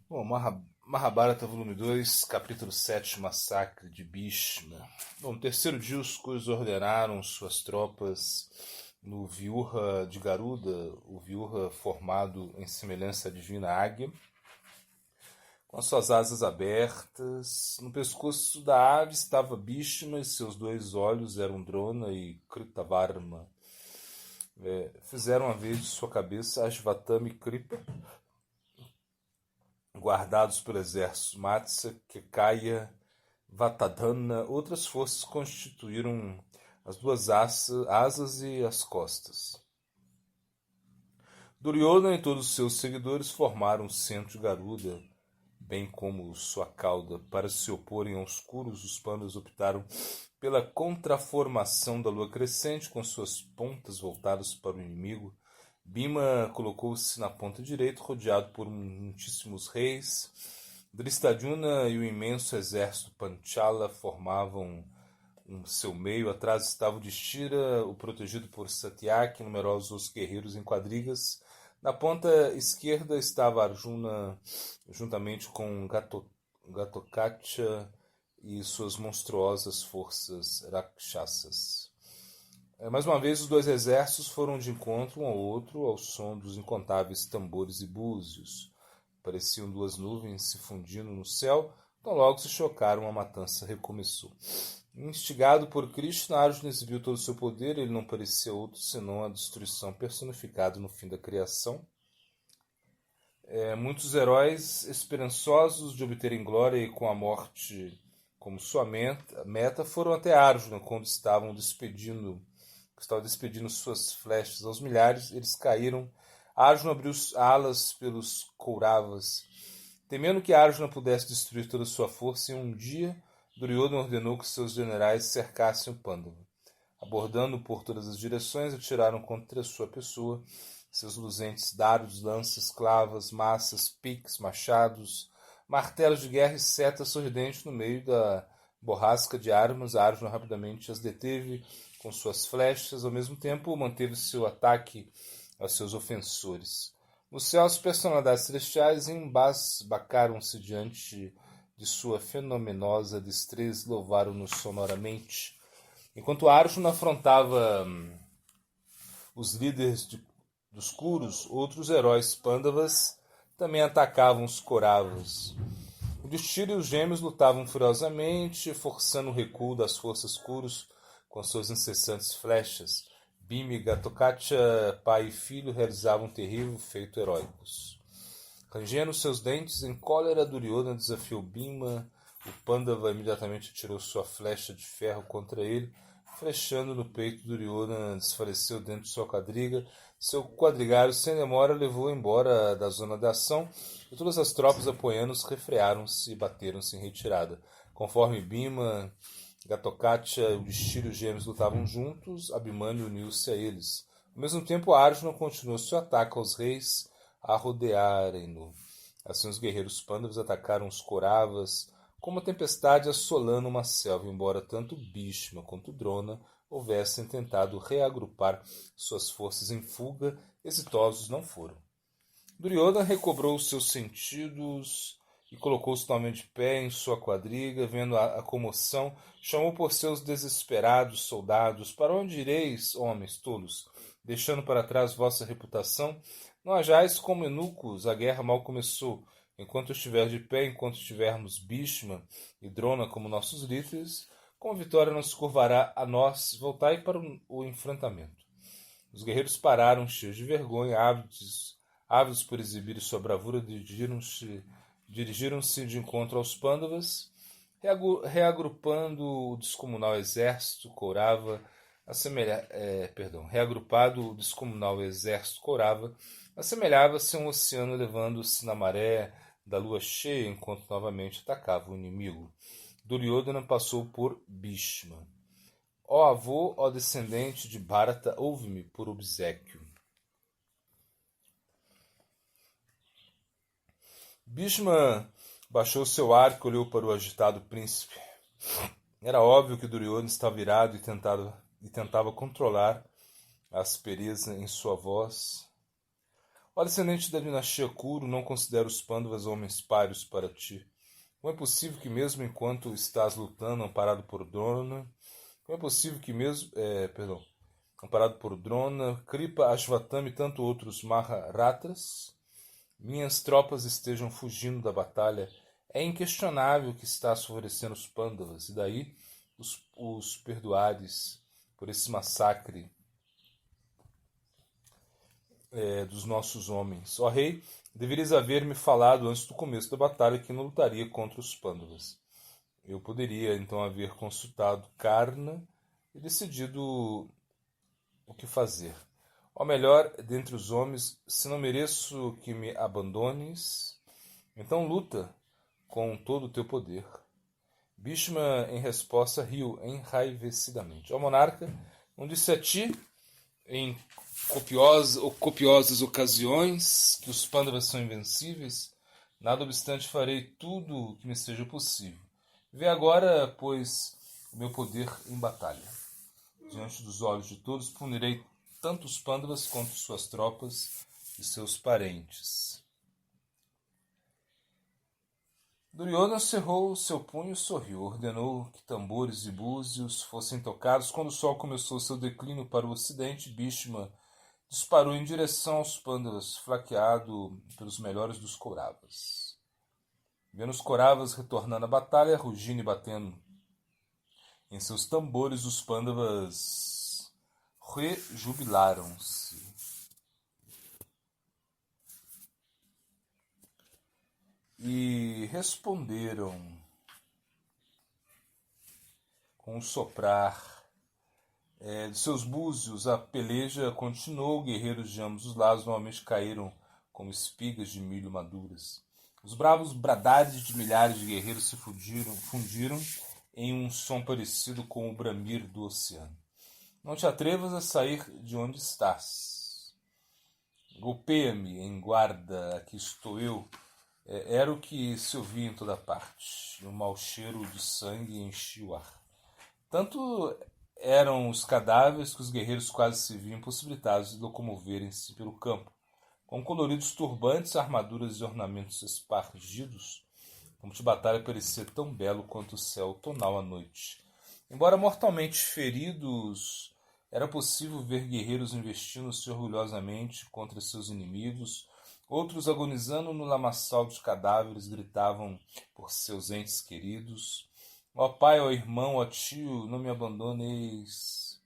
Bom, Mahabharata, volume 2, capítulo 7, Massacre de Bhishma. Bom, no terceiro dia, os Kurus ordenaram suas tropas no Vyuha de Garuda, o Vyuha formado em semelhança à divina águia, com as suas asas abertas. No pescoço da ave estava Bhishma e seus dois olhos eram Drona e Kritavarma. Fizeram a vez de sua cabeça Ashvatthama e Kripa, guardados pelo exército Matsya, Kekaya, Vatadhana. Outras forças constituíram as duas asas e as costas. Duryodhana e todos os seus seguidores formaram o centro de Garuda, bem como sua cauda. Para se oporem aos Kurus, os Pandavas optaram pela contraformação da lua crescente, com suas pontas voltadas para o inimigo. Bhima colocou-se na ponta direita, rodeado por muitíssimos reis. Drishtadyumna e o imenso exército Panchala formavam seu meio. Atrás estava o Yudhishthira, o protegido por Satyaki, numerosos guerreiros em quadrigas. Na ponta esquerda estava Arjuna, juntamente com Gatotkacha e suas monstruosas forças rakshasas. Mais uma vez, os dois exércitos foram de encontro um ao outro ao som dos incontáveis tambores e búzios. Pareciam duas nuvens se fundindo no céu, tão logo se chocaram, a matança recomeçou. Instigado por Krishna, Arjuna exibiu todo o seu poder. Ele não parecia outro senão a destruição personificada no fim da criação. Muitos heróis, esperançosos de obterem glória e com a morte como sua meta, foram até Arjuna quando estavam despedindo suas flechas aos milhares. Eles caíram. Arjuna abriu alas pelos Kauravas. Temendo que Arjuna pudesse destruir toda a sua força em um dia, Duryodhana ordenou que seus generais cercassem o Pandava. Abordando por todas as direções, atiraram contra sua pessoa seus luzentes dardos, lanças, clavas, massas, piques, machados, martelos de guerra e setas sorridentes. No meio da borrasca de armas, Arjuna rapidamente as deteve com suas flechas. Ao mesmo tempo, manteve seu ataque aos seus ofensores. No céu, as personalidades celestiais embasbacaram-se diante de sua fenomenosa destreza e louvaram-no sonoramente. Enquanto Arjuna afrontava os líderes dos Kurus, outros heróis Pandavas também atacavam os Kauravas. O Yudhishthira e os gêmeos lutavam furiosamente, forçando o recuo das forças Kurus com suas incessantes flechas. Bhima e Gatotkacha, pai e filho, realizavam um terrível feito heróicos. Rangendo seus dentes em cólera, Duryodhana desafiou Bhima. O Pandava imediatamente atirou sua flecha de ferro contra ele, flechando no peito. Duryodhana desfaleceu dentro de sua quadriga. Seu quadrigário, sem demora, levou embora da zona de ação, e todas as tropas apoiando-os refrearam-se e bateram-se em retirada. Conforme Bhima, Gatotkacha e Yudhishthira, os gêmeos lutavam juntos, Abhimanyu uniu-se a eles. Ao mesmo tempo, Arjuna continuou seu ataque aos reis a rodearem-no. Assim, os guerreiros Pandavas atacaram os Kauravas como uma tempestade assolando uma selva, embora tanto Bhishma quanto Drona houvessem tentado reagrupar suas forças em fuga, exitosos não foram. Duryodhana recobrou seus sentidos e colocou-se novamente de pé em sua quadriga. Vendo a comoção, chamou por seus desesperados soldados: para onde ireis, homens tolos, deixando para trás vossa reputação? Não hajais como eunucos, a guerra mal começou. Enquanto estiver de pé, enquanto tivermos Bhishma e Drona como nossos líderes, com a vitória não se curvará a nós. Voltai para o enfrentamento. Os guerreiros pararam, cheios de vergonha, ávidos por exibir sua bravura, dirigiram-se de encontro aos Pandavas, reagrupando o descomunal exército Kaurava, reagrupado o descomunal exército Kaurava, assemelhava-se a um oceano elevando-se na maré da lua cheia, enquanto novamente atacava o inimigo. Duryodhana passou por Bhishma. Ó avô, ó descendente de Bharata, ouve-me por obséquio. Bhishma baixou seu arco e olhou para o agitado príncipe. Era óbvio que Duryodhana estava irado e tentava controlar a aspereza em sua voz. Ó descendente da dinastia Kuru, não considero os Pandavas homens pários para ti. Como é possível que mesmo enquanto estás lutando amparado por Drona, como é possível que mesmo, amparado por Drona, Kripa, Ashvatthama e tanto outros Maharatas, minhas tropas estejam fugindo da batalha? É inquestionável que estás favorecendo os Pandavas, e daí os perdoares por esse massacre dos nossos homens. Ó rei, deverias haver me falado antes do começo da batalha que não lutaria contra os Pandavas. Eu poderia então haver consultado Karna e decidido o que fazer. Ou melhor, dentre os homens, se não mereço que me abandones, então luta com todo o teu poder. Bhishma, em resposta, riu enraivecidamente. Ó monarca, não disse a ti, em copiosas ocasiões, que os Pandavas são invencíveis? Nada obstante, farei tudo o que me seja possível. Vê agora, pois, o meu poder em batalha. Diante dos olhos de todos, punirei tanto os Pandavas quanto suas tropas e seus parentes. Duryodhana cerrou seu punho e sorriu. Ordenou que tambores e búzios fossem tocados. Quando o sol começou seu declínio para o ocidente, Bhishma disparou em direção aos Pandavas, flanqueado pelos melhores dos Kauravas. Vendo os Kauravas retornando à batalha, rugindo e batendo em seus tambores, os Pandavas rejubilaram-se. E responderam com o soprar de seus búzios. A peleja continuou. Guerreiros de ambos os lados normalmente caíram como espigas de milho maduras. Os bravos bradares de milhares de guerreiros se fundiram em um som parecido com o bramir do oceano. Não te atrevas a sair de onde estás. Golpeia-me em guarda, aqui estou eu. Era o que se ouvia em toda parte, e um mau cheiro de sangue enchia o ar. Tanto eram os cadáveres que os guerreiros quase se viam impossibilitados de locomoverem-se pelo campo. Com coloridos turbantes, armaduras e ornamentos espargidos, o campo de batalha parecia tão belo quanto o céu tonal à noite. Embora mortalmente feridos, era possível ver guerreiros investindo-se orgulhosamente contra seus inimigos. Outros, agonizando no lamaçal de cadáveres, gritavam por seus entes queridos. Ó pai, ó irmão, ó tio, não me abandoneis.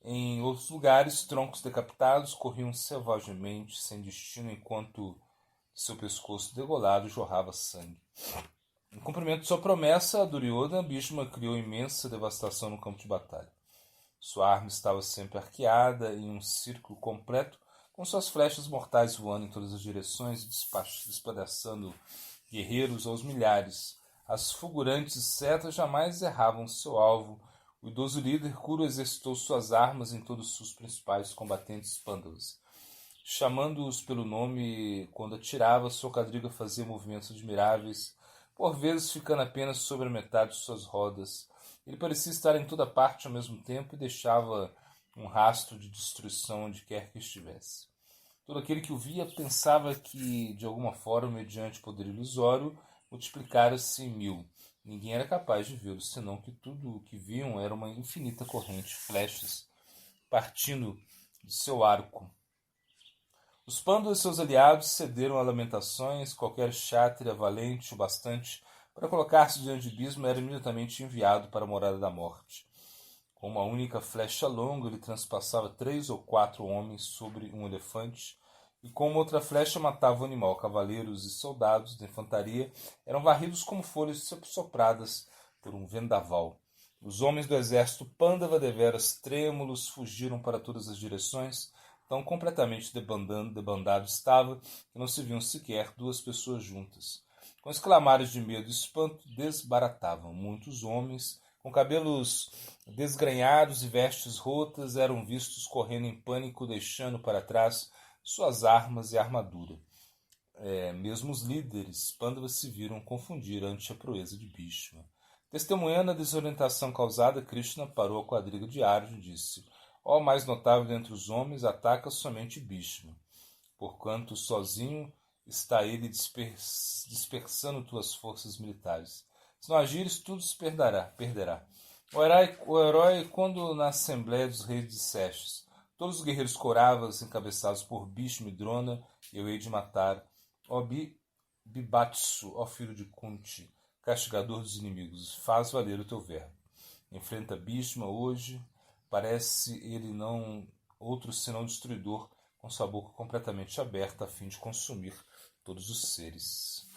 Em outros lugares, troncos decapitados corriam selvagemente, sem destino, enquanto seu pescoço degolado jorrava sangue. Em cumprimento de sua promessa, Duryodhana, Bhishma criou imensa devastação no campo de batalha. Sua arma estava sempre arqueada em um círculo completo, com suas flechas mortais voando em todas as direções e despedaçando guerreiros aos milhares. As fulgurantes setas jamais erravam seu alvo. O idoso líder Kuru exercitou suas armas em todos os seus principais combatentes Pandavas. Chamando-os pelo nome quando atirava, sua quadriga fazia movimentos admiráveis, por vezes ficando apenas sobre a metade de suas rodas. Ele parecia estar em toda parte ao mesmo tempo e deixava um rastro de destruição onde quer que estivesse. Todo aquele que o via pensava que, de alguma forma, mediante poder ilusório, multiplicara-se em 1000. Ninguém era capaz de vê-lo, senão que tudo o que viam era uma infinita corrente de flechas partindo de seu arco. Os Pandavas e seus aliados cederam a lamentações. Qualquer kshatriya valente o bastante para colocar-se diante de Bhishma era imediatamente enviado para a morada da morte. Com uma única flecha longa, ele transpassava 3 ou 4 homens sobre um elefante, e com uma outra flecha matava o animal. Cavaleiros e soldados da infantaria eram varridos como folhas sopradas por um vendaval. Os homens do exército Pandava, deveras trêmulos, fugiram para todas as direções. Tão completamente debandado estava que não se viam sequer 2 pessoas juntas. Com exclamares de medo e espanto, desbaratavam. Muitos homens, com cabelos desgrenhados e vestes rotas, eram vistos correndo em pânico, deixando para trás suas armas e armadura. Mesmo os líderes Pandavas se viram confundir ante a proeza de Bhishma. Testemunhando a desorientação causada, Krishna parou a quadriga de Arjuna e disse: Ó mais notável dentre os homens, ataca somente Bhishma. porquanto sozinho está ele dispersando tuas forças militares. Se não agires, tudo se perderá. O herói, quando na assembleia dos reis dissestes, todos os guerreiros coravas, encabeçados por Bhishma e Drona, eu hei de matar, ó Bibatsu, ó filho de Kunti, castigador dos inimigos, faz valer o teu verbo. Enfrenta Bhishma hoje, parece ele não outro senão destruidor, com sua boca completamente aberta a fim de consumir todos os seres.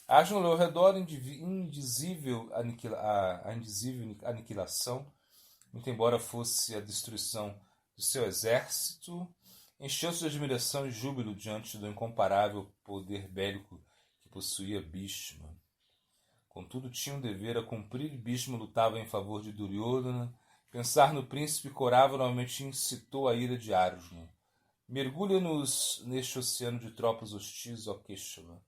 Arjuna olhou ao redor, a indizível aniquilação, muito embora fosse a destruição do seu exército, encheu-se de admiração e júbilo diante do incomparável poder bélico que possuía Bhishma. Contudo, tinha um dever a cumprir. Bhishma lutava em favor de Duryodhana. Pensar no príncipe Korava novamente incitou a ira de Arjuna. Mergulha-nos neste oceano de tropas hostis, ó Keshava,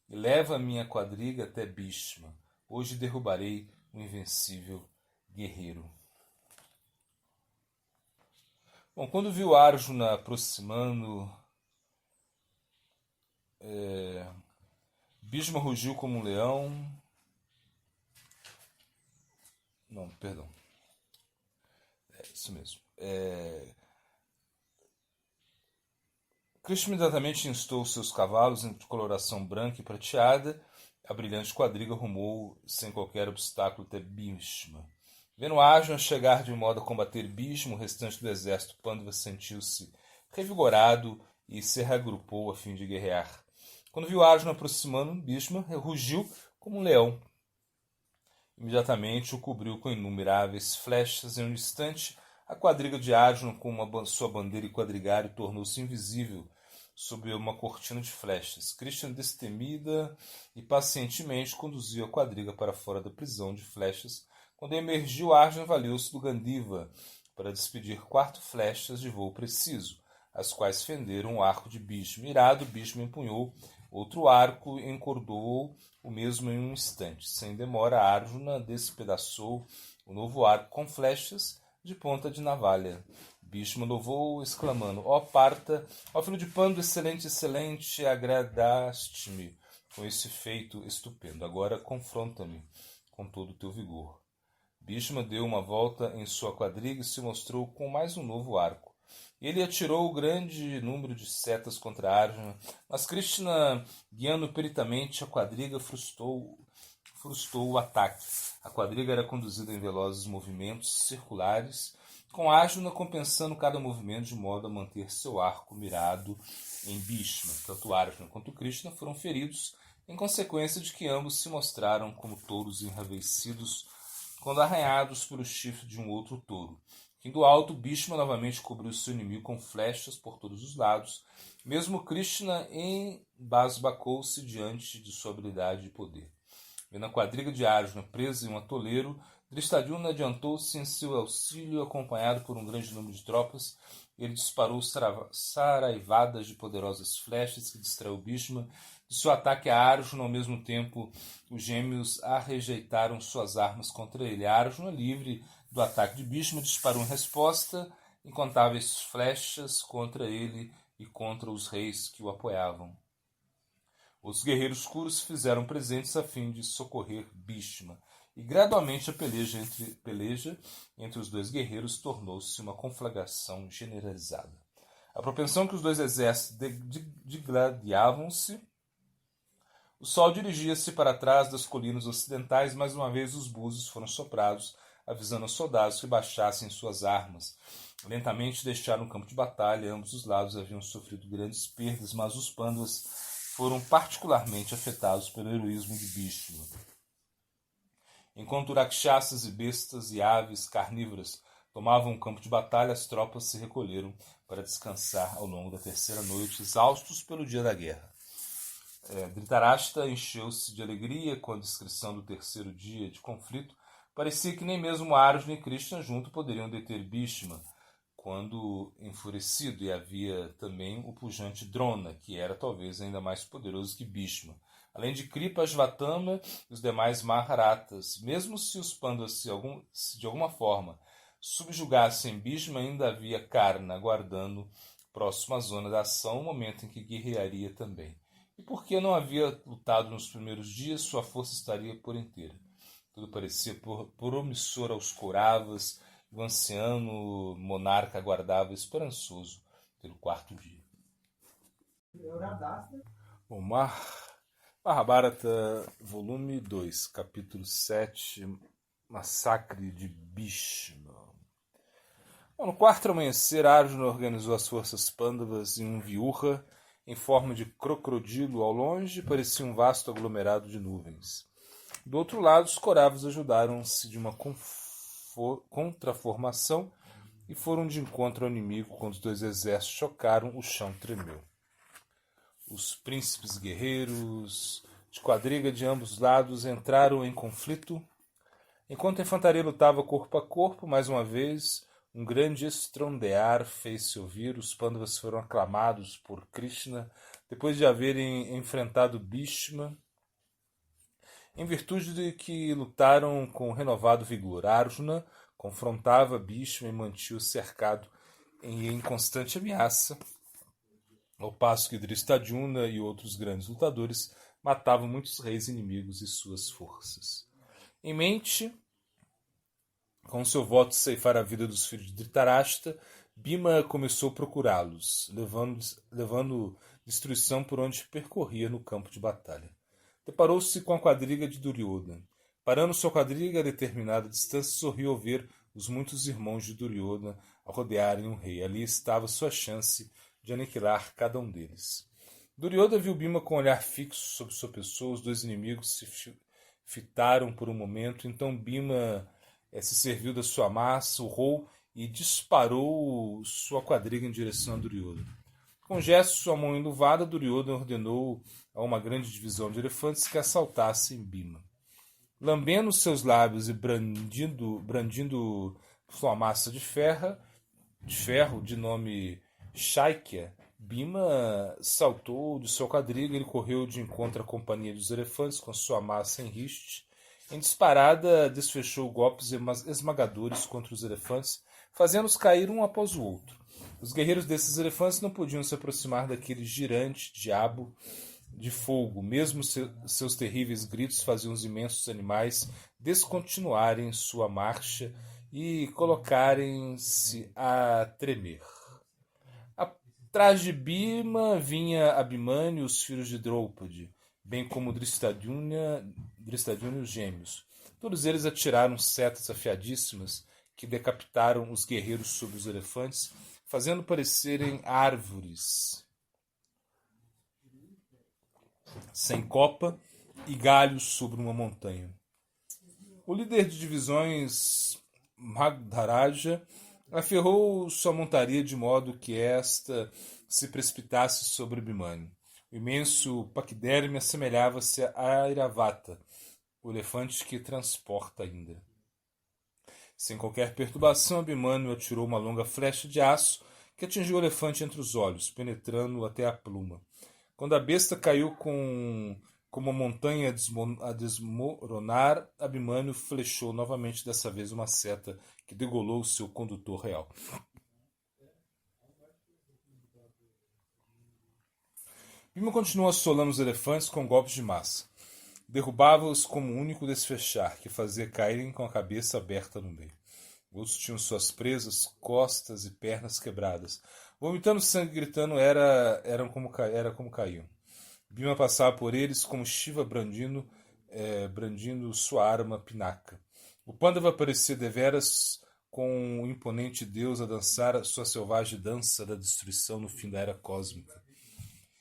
e leva a minha quadriga até Bhishma. Hoje derrubarei o invencível guerreiro. Bom, quando viu Arjuna aproximando, Bhishma rugiu como um leão. Não, perdão. É isso mesmo. Krishna imediatamente instou seus cavalos de coloração branca e prateada. A brilhante quadriga rumou sem qualquer obstáculo até Bhishma. Vendo Arjuna chegar de modo a combater Bhishma, o restante do exército Pandava sentiu-se revigorado e se reagrupou a fim de guerrear. Quando viu Arjuna aproximando, Bhishma rugiu como um leão. Imediatamente o cobriu com inumeráveis flechas. Em um instante, a quadriga de Arjuna, com sua bandeira e quadrigário, tornou-se invisível sob uma cortina de flechas. Krishna, destemida e pacientemente, conduziu a quadriga para fora da prisão de flechas. Quando emergiu, Arjuna valeu-se do Gandiva para despedir 4 flechas de voo preciso, as quais fenderam o arco de Bhishma. Irado, Bhishma empunhou outro arco e encordou o mesmo em um instante. Sem demora, Arjuna despedaçou o novo arco com flechas de ponta de navalha. Bhishma louvou, exclamando: ó Partha, ó filho de Pando, excelente, excelente, agradaste-me com esse feito estupendo. Agora confronta-me com todo o teu vigor. Bhishma deu uma volta em sua quadriga e se mostrou com mais um novo arco. Ele atirou grande número de setas contra Arjuna, mas Krishna, guiando peritamente a quadriga, frustrou o ataque. A quadriga era conduzida em velozes movimentos circulares, com Arjuna compensando cada movimento de modo a manter seu arco mirado em Bhishma. Tanto Arjuna quanto Krishna foram feridos em consequência de que ambos se mostraram como touros enraivecidos quando arranhados pelo chifre de um outro touro. Indo alto, Bhishma novamente cobriu seu inimigo com flechas por todos os lados. Mesmo Krishna embasbacou-se diante de sua habilidade e poder. Vendo a quadriga de Arjuna presa em um atoleiro, Drishtadyumna adiantou-se em seu auxílio, acompanhado por um grande número de tropas. Ele disparou saraivadas de poderosas flechas que distraiu Bhishma de seu ataque a Arjuna. Ao mesmo tempo, os gêmeos rejeitaram suas armas contra ele. Arjuna, livre do ataque de Bhishma, disparou em resposta incontáveis flechas contra ele e contra os reis que o apoiavam. Os guerreiros escuros se fizeram presentes a fim de socorrer Bhishma, e gradualmente a peleja entre os dois guerreiros tornou-se uma conflagração generalizada. A propensão que os dois exércitos digladiavam-se. O sol dirigia-se para trás das colinas ocidentais. Mais uma vez os búzios foram soprados, avisando aos soldados que baixassem suas armas. Lentamente deixaram o campo de batalha. Ambos os lados haviam sofrido grandes perdas, mas os Pandavas foram particularmente afetados pelo heroísmo de Bhishma. Enquanto rakshasas e bestas e aves carnívoras tomavam o campo de batalha, as tropas se recolheram para descansar ao longo da terceira noite, exaustos pelo dia da guerra. Dhritarashtra encheu-se de alegria com a descrição do terceiro dia de conflito. Parecia que nem mesmo Arjuna e Krishna juntos poderiam deter Bhishma quando enfurecido, e havia também o pujante Drona, que era talvez ainda mais poderoso que Bhishma, além de Kripa, Ashvatthama e os demais Maharatas. Mesmo se os Pandavas se de alguma forma subjugassem Bhishma, ainda havia Karna aguardando próximo à zona da ação, o momento em que guerrearia também. E porque não havia lutado nos primeiros dias, sua força estaria por inteira. Tudo parecia promissor aos Kauravas, e o anciano monarca aguardava esperançoso pelo quarto dia. Bom, Mahabharata, volume 2, capítulo 7, Massacre de Bhishma. Bom, no quarto amanhecer, Arjuna organizou as forças Pandavas em um viurra em forma de crocodilo. Ao longe parecia um vasto aglomerado de nuvens. Do outro lado, os Kauravas ajudaram-se de uma contraformação e foram de encontro ao inimigo. Quando os dois exércitos chocaram, o chão tremeu. Os príncipes guerreiros de quadriga de ambos os lados entraram em conflito. Enquanto a infantaria lutava corpo a corpo, mais uma vez, um grande estrondear fez-se ouvir. Os Pandavas foram aclamados por Krishna depois de haverem enfrentado Bhishma, em virtude de que lutaram com renovado vigor. Arjuna confrontava Bhishma e mantinha-o cercado em constante ameaça, ao passo que Drishtadyumna e outros grandes lutadores matavam muitos reis inimigos e suas forças. Em mente, com seu voto de ceifar a vida dos filhos de Dhritarashtra, Bhima começou a procurá-los, levando destruição por onde percorria no campo de batalha. Deparou-se com a quadriga de Duryodhana. Parando sua quadriga a determinada distância, sorriu ao ver os muitos irmãos de Duryodhana a rodearem um rei. Ali estava sua chance de aniquilar cada um deles. Duryodhana viu Bhima com um olhar fixo sobre sua pessoa. Os dois inimigos se fitaram por um momento. Então Bhima se serviu da sua massa, urrou e disparou sua quadriga em direção a Duryodhana. Com um gesto de sua mão enluvada, Duryodhana ordenou a uma grande divisão de elefantes que assaltassem Bhima. Lambendo seus lábios e brandindo sua massa de ferro de nome Shaikya, Bhima saltou de sua quadriga. Ele correu de encontro à companhia dos elefantes com sua massa em riste. Em disparada, desfechou golpes esmagadores contra os elefantes, fazendo-os cair um após o outro. Os guerreiros desses elefantes não podiam se aproximar daquele girante diabo de fogo. Mesmo seus terríveis gritos faziam os imensos animais descontinuarem sua marcha e colocarem-se a tremer. Atrás de Bhima vinha Abhimanyu e os filhos de Draupadi, bem como Drishtadyumna e os gêmeos. Todos eles atiraram setas afiadíssimas que decapitaram os guerreiros sobre os elefantes, fazendo parecerem árvores sem copa e galhos sobre uma montanha. O líder de divisões, Magdharaja, aferrou sua montaria de modo que esta se precipitasse sobre Abhimanyu. O imenso paquiderme assemelhava-se a Airavata, o elefante que transporta Indra. Sem qualquer perturbação, Abhimanyu atirou uma longa flecha de aço que atingiu o elefante entre os olhos, penetrando-o até a pluma. Quando a besta caiu como uma montanha a desmoronar, Abhimanyu flechou novamente, dessa vez uma seta que degolou seu condutor real. Bhima continuou assolando os elefantes com golpes de massa. Derrubava-os como um único desfechar, que fazia caírem com a cabeça aberta no meio. Outros tinham suas presas, costas e pernas quebradas. Vomitando sangue e gritando, era como caíam. Bhima passava por eles como Shiva brandindo sua arma Pinaka. O Pandava parecia deveras com o imponente deus a dançar a sua selvagem dança da destruição no fim da era cósmica.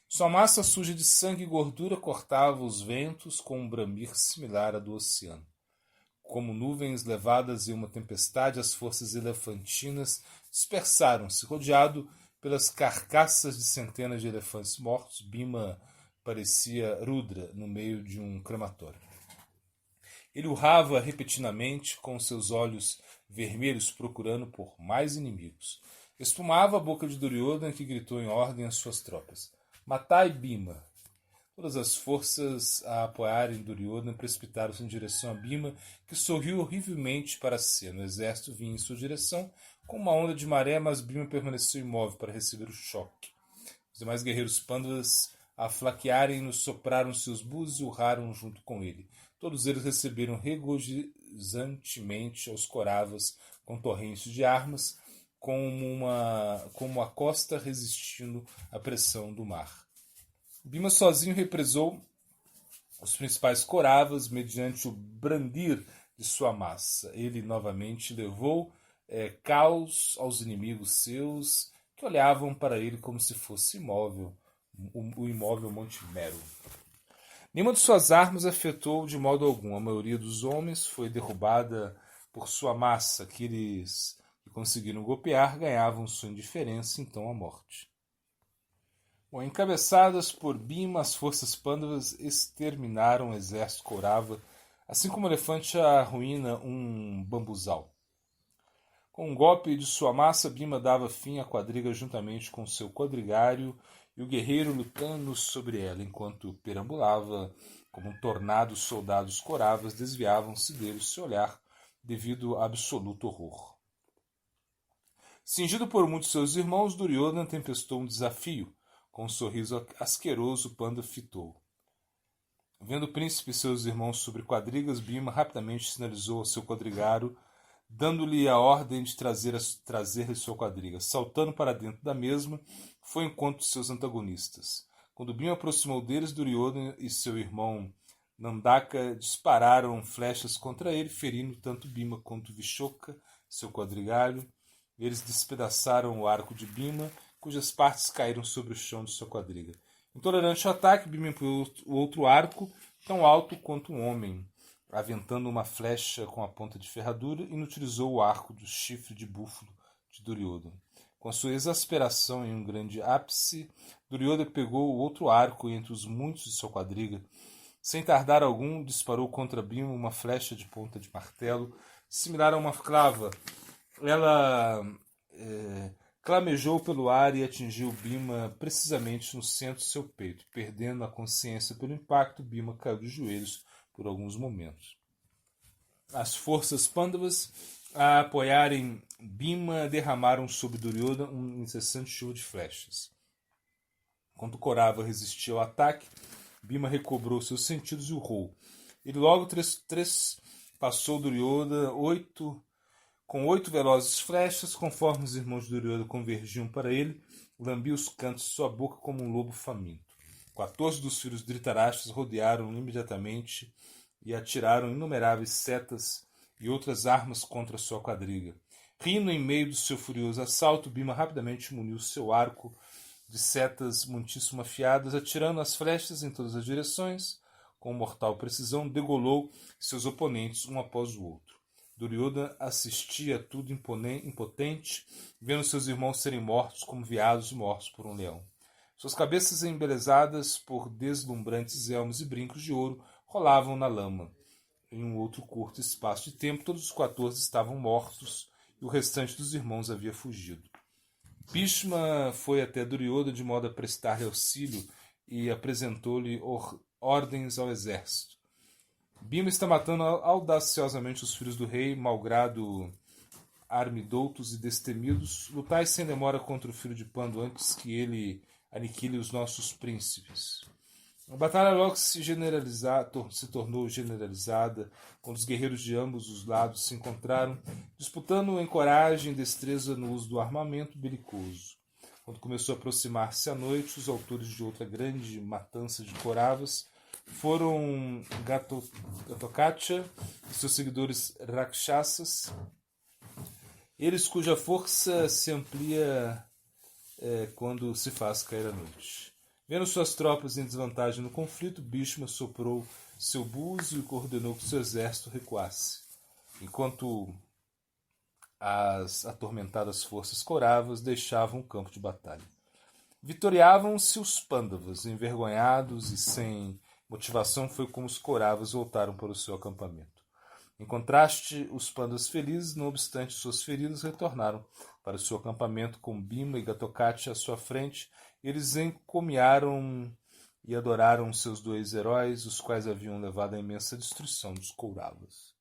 Sua massa suja de sangue e gordura cortava os ventos com um bramir similar à do oceano. Como nuvens levadas em uma tempestade, as forças elefantinas dispersaram-se. Rodeado pelas carcaças de centenas de elefantes mortos, Bhima parecia Rudra no meio de um crematório. Ele urrava repetidamente com seus olhos vermelhos, procurando por mais inimigos. Espumava a boca de Duryodhana, que gritou em ordem às suas tropas: "Matai Bhima!" Todas as forças a apoiarem Duryodhana precipitaram-se em direção a Bhima, que sorriu horrivelmente para a cena. O exército vinha em sua direção com uma onda de maré, mas Bhima permaneceu imóvel para receber o choque. Os demais guerreiros Pandavas, a flaquearem-no, sopraram seus búzios e urraram junto com ele. Todos eles receberam regozijantemente aos Kauravas com torrentes de armas, como a costa resistindo à pressão do mar. Bhima sozinho represou os principais Kauravas mediante o brandir de sua massa. Ele novamente levou caos aos inimigos seus, que olhavam para ele como se fosse imóvel, o imóvel Monte Mero. Nenhuma de suas armas afetou de modo algum. A maioria dos homens foi derrubada por sua massa. Aqueles que conseguiram golpear ganhavam sua indiferença, então a morte. Bom, encabeçadas por Bhima, as forças Pandavas exterminaram o exército Kaurava, assim como o elefante arruína um bambuzal. Com um golpe de sua massa, Bhima dava fim à quadriga juntamente com seu quadrigário e o guerreiro lutando sobre ela, enquanto perambulava como um tornado. Os soldados Kauravas desviavam-se dele seu olhar devido a absoluto horror. Cingido por muitos seus irmãos, Duryodhana tempestou um desafio. Com um sorriso asqueroso, Panda fitou. Vendo o príncipe e seus irmãos sobre quadrigas, Bhima rapidamente sinalizou ao seu quadrigário, dando-lhe a ordem de trazer-lhe sua quadriga. Saltando para dentro da mesma, foi ao encontro de seus antagonistas. Quando Bhima aproximou deles, Duryodhana e seu irmão Nandaka dispararam flechas contra ele, ferindo tanto Bhima quanto Vishoka, seu quadrigário. Eles despedaçaram o arco de Bhima, cujas partes caíram sobre o chão de sua quadriga. Intolerante ao ataque, Bhima empurrou o outro arco, tão alto quanto um homem, aventando uma flecha com a ponta de ferradura, e inutilizou o arco do chifre de búfalo de Duryodhana. Com a sua exasperação em um grande ápice, Duryodhana pegou o outro arco entre os muitos de sua quadriga. Sem tardar algum, disparou contra Bhima uma flecha de ponta de martelo, similar a uma clava. Ela clamejou pelo ar e atingiu Bhima precisamente no centro de seu peito. Perdendo a consciência pelo impacto, Bhima caiu de joelhos por alguns momentos. As forças Pandavas, a apoiarem Bhima, derramaram sobre Duryodhana um incessante chuva de flechas. Enquanto Kaurava resistia ao ataque, Bhima recobrou seus sentidos e urrou. Ele logo passou Duryodhana com 8 velozes flechas, conforme os irmãos de Duryodhana convergiam para ele, lambia os cantos de sua boca como um lobo faminto. 14 dos filhos de Dhritarashtra rodearam-no imediatamente e atiraram inumeráveis setas e outras armas contra sua quadriga. Rindo em meio do seu furioso assalto, Bhima rapidamente muniu seu arco de setas muitíssimo afiadas, atirando as flechas em todas as direções. Com mortal precisão, degolou seus oponentes um após o outro. Duryodhana assistia a tudo impotente, vendo seus irmãos serem mortos como veados mortos por um leão. Suas cabeças embelezadas por deslumbrantes elmos e brincos de ouro rolavam na lama. Em um outro curto espaço de tempo, todos os 14 estavam mortos e o restante dos irmãos havia fugido. Bhishma foi até Duryodhana de modo a prestar-lhe auxílio e apresentou-lhe ordens ao exército. Bhima está matando audaciosamente os filhos do rei, malgrado armidoutos e destemidos. Lutai sem demora contra o filho de Pandu antes que ele aniquile os nossos príncipes. A batalha logo se tornou generalizada, quando os guerreiros de ambos os lados se encontraram, disputando em coragem e destreza no uso do armamento belicoso. Quando começou a aproximar-se a noite, os autores de outra grande matança de Kauravas foram Ghatotkacha e seus seguidores Rakshasas, eles cuja força se amplia quando se faz cair a noite. Vendo suas tropas em desvantagem no conflito, Bhishma soprou seu búzio e coordenou que seu exército recuasse, enquanto as atormentadas forças Kauravas deixavam o campo de batalha. Vitoriavam-se os Pandavas, envergonhados e sem motivação. Foi como os Kauravas voltaram para o seu acampamento. Em contraste, os Pandavas felizes, não obstante suas feridas, retornaram para o seu acampamento com Bhima e Ghatotkacha à sua frente. Eles encomiaram e adoraram seus dois heróis, os quais haviam levado à imensa destruição dos Kauravas.